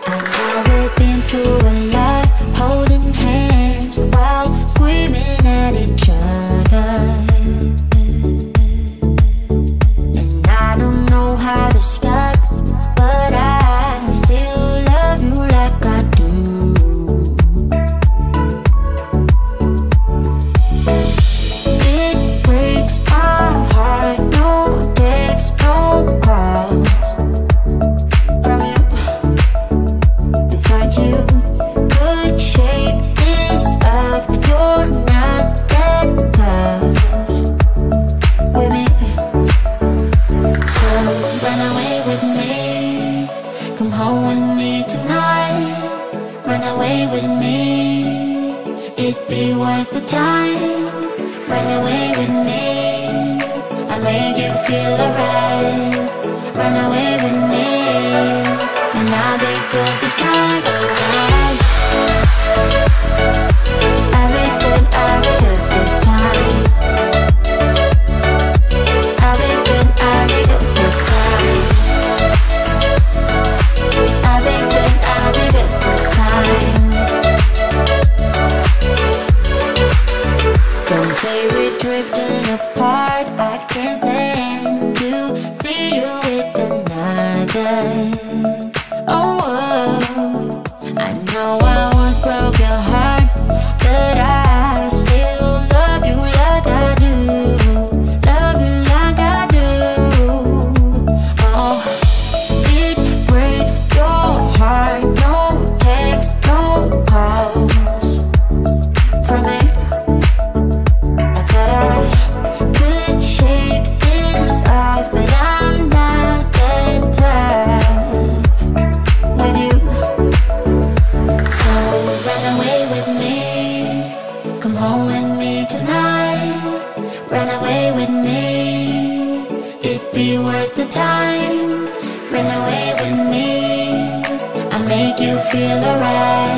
I know we've been through a lot, holding hands while screaming at each other. And I don't know how to stop, but I still love you like I do. It breaks my heart, no text, no calls from you. Without you, could shake this off. You're not that tough with me. So run away with me, come home with me tonight. Run away with me, it'd be worth the time. Run away with me, I'll make you feel alright. Run away with me, and I'll be good this time around. I'll be good this time. I'll be good this time. I'll be good this time. Don't say we're drifting apart, I can't stand to see you with another. Oh, I know I once broke your heart, but I still love you like I do. Love you like I do. Oh, it breaks your heart, no text, no calls from me. I thought I could shake this off, but I'm not that tough with you. So run away with me, come home with me tonight. Run away with me, it'd be worth the time. Run away with me, I'll make you feel alright.